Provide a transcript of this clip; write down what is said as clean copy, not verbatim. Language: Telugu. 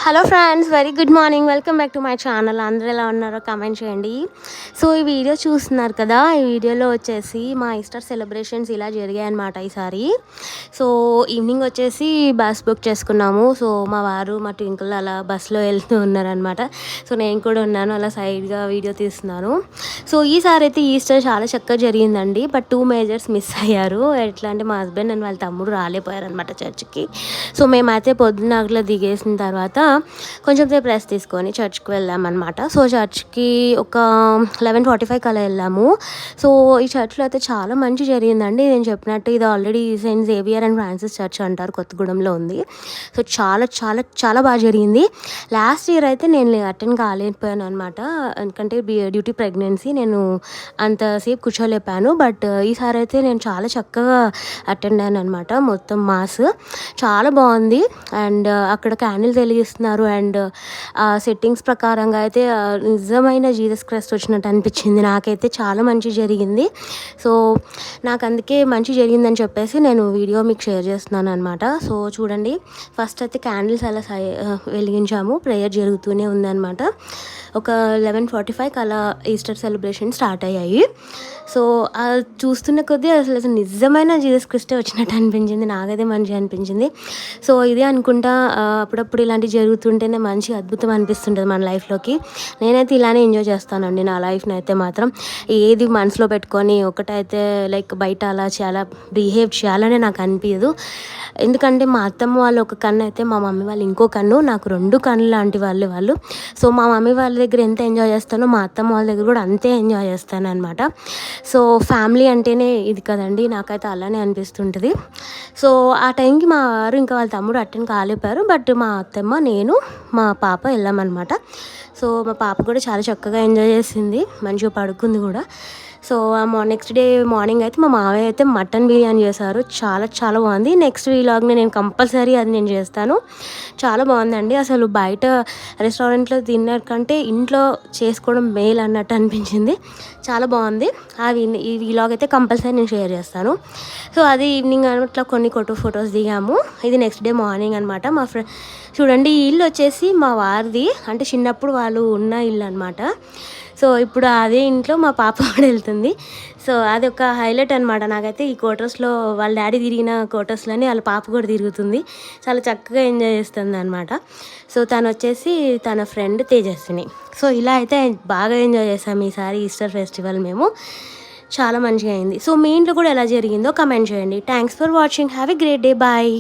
Hello friends, very good morning. Welcome back to my channel. అందరూ ఎలా ఉన్నారో కామెంట్ చేయండి. సో ఈ వీడియో చూస్తున్నారు కదా, ఈ వీడియోలో వచ్చేసి మా ఈస్టర్ సెలబ్రేషన్స్ ఇలా జరిగాయి అన్నమాట ఈసారి. సో ఈవినింగ్ వచ్చేసి బస్ బుక్ చేసుకున్నాము. సో మా వారు మా ట్వింకుల్ అలా బస్సులో వెళ్తూ ఉన్నారనమాట. సో నేను కూడా ఉన్నాను, అలా సైడ్గా వీడియో తీస్తున్నాను. సో ఈసారి అయితే ఈస్టర్ చాలా చక్కగా జరిగిందండి. బట్ 2 మేజర్స్ మిస్ అయ్యారు. ఎట్లా అంటే మా హస్బెండ్ అండ్ వాళ్ళ తమ్ముడు రాలేపోయారు అనమాట చర్చ్కి. సో మేమైతే పొద్దున్న అట్లా దిగేసిన తర్వాత కొంచెం సేపు రెస్ట్ తీసుకొని చర్చ్కి వెళ్ళామన్నమాట. సో చర్చ్కి ఒక 11:45 అలా వెళ్ళాము. సో ఈ చర్చ్లో అయితే చాలా మంచి జరిగిందండి. నేను చెప్పినట్టు ఇది already Saint Xavier and Francis church అంటారు, కొత్తగూడెంలో ఉంది. సో చాలా చాలా చాలా బాగా జరిగింది. లాస్ట్ ఇయర్ అయితే నేను అటెండ్ కాలేకపోయాను అనమాట, ఎందుకంటే డ్యూటీ ప్రెగ్నెన్సీ, నేను అంతసేపు కూర్చోలేపాను. బట్ ఈసారి అయితే నేను చాలా చక్కగా అటెండ్ అయ్యాను అనమాట. మొత్తం మాస్ చాలా బాగుంది. అండ్ అక్కడ క్యాండిల్స్ వెలిగిస్తున్నారు. అండ్ సెట్టింగ్స్ ప్రకారంగా అయితే నిజమైన జీసస్ క్రైస్ట్ వచ్చినట్టు అనిపించింది. నాకైతే చాలా మంచి జరిగింది. సో నాకు అందుకే మంచి జరిగిందని చెప్పేసి నేను వీడియో మీకు షేర్ చేస్తున్నాను అనమాట. సో చూడండి, ఫస్ట్ అయితే క్యాండిల్స్ అలా వెలిగించాము. ప్రేయర్ జరుగుతూనే ఉందన్నమాట. ఒక 11:45 అలా ఈస్టర్ సెలబ్రేషన్ స్టార్ట్ అయ్యాయి. సో చూస్తున్న కొద్దీ అసలు నిజమైన జీసస్ క్రిస్టే వచ్చినట్టు అనిపించింది. నాకైతే మంచిగా అనిపించింది. సో ఇదే అనుకుంటా, అప్పుడప్పుడు ఇలాంటివి జరుగుతుంటేనే మంచి అద్భుతం అనిపిస్తుంటుంది మన లైఫ్లోకి. నేనైతే ఇలానే ఎంజాయ్ చేస్తానండి నా లైఫ్ని అయితే మాత్రం. ఏది మనసులో పెట్టుకొని ఒకటైతే లైక్ బయట అలా చాలా బిహేవ్ చేయాలనే నాకు అనిపించదు. ఎందుకంటే మా అత్తమ్మ వాళ్ళు ఒక కన్ను అయితే మా మమ్మీ వాళ్ళు ఇంకో కన్ను, నాకు 2 కన్నులు లాంటి వాళ్ళు. సో మా మమ్మీ వాళ్ళ దగ్గర ఎంత ఎంజాయ్ చేస్తానో మా అత్తమ్మ వాళ్ళ దగ్గర కూడా అంతే ఎంజాయ్ చేస్తాను అనమాట. సో ఫ్యామిలీ అంటేనే ఇది కదండి, నాకైతే అలానే అనిపిస్తుంటుంది. సో ఆ టైంకి మా వారు ఇంకా వాళ్ళ తమ్ముడు అటెండ్ కాలేపారు. బట్ మా అత్తమ్మ, నేను, మా పాప వెళ్ళామన్నమాట. సో మా పాప కూడా చాలా చక్కగా ఎంజాయ్ చేసింది, మంచిగా పడుకుంది కూడా. సో నెక్స్ట్ డే మార్నింగ్ అయితే మా మావయ్య అయితే మటన్ బిర్యానీ చేశారు. చాలా చాలా బాగుంది. నెక్స్ట్ వీలాగ్ని నేను కంపల్సరీ అది నేను చేస్తాను. చాలా బాగుందండి. అసలు బయట రెస్టారెంట్లో తిన్నర్ కంటే ఇంట్లో చేసుకోవడం మేల్ అన్నట్టు అనిపించింది. చాలా బాగుంది. ఈ వీలాగ్ అయితే కంపల్సరీ నేను షేర్ చేస్తాను. సో అది ఈవినింగ్ అట్లా కొన్ని ఫొటోస్ దిగాము. ఇది నెక్స్ట్ డే మార్నింగ్ అనమాట. మా ఫ్రెండ్ చూడండి, ఈ ఇల్లు వచ్చేసి మా వారిది, అంటే చిన్నప్పుడు వాళ్ళు ఉన్న ఇల్లు అనమాట. సో ఇప్పుడు అదే ఇంట్లో మా పాప కూడా వెళ్తుంది. సో అది ఒక హైలైట్ అనమాట. నాకైతే ఈ క్వార్టర్స్లో వాళ్ళ డాడీ తిరిగిన క్వార్టర్స్లోనే వాళ్ళ పాప కూడా తిరుగుతుంది. చాలా చక్కగా ఎంజాయ్ చేస్తుంది అనమాట. సో తను వచ్చేసి తన ఫ్రెండ్ తేజస్విని. సో ఇలా అయితే బాగా ఎంజాయ్ చేసాము ఈసారి ఈస్టర్ ఫెస్టివల్ మేము. చాలా మంచిగా అయింది. సో మీ ఇంట్లో కూడా ఎలా జరిగిందో కమెంట్ చేయండి. Thanks for watching. Have a great day. Bye.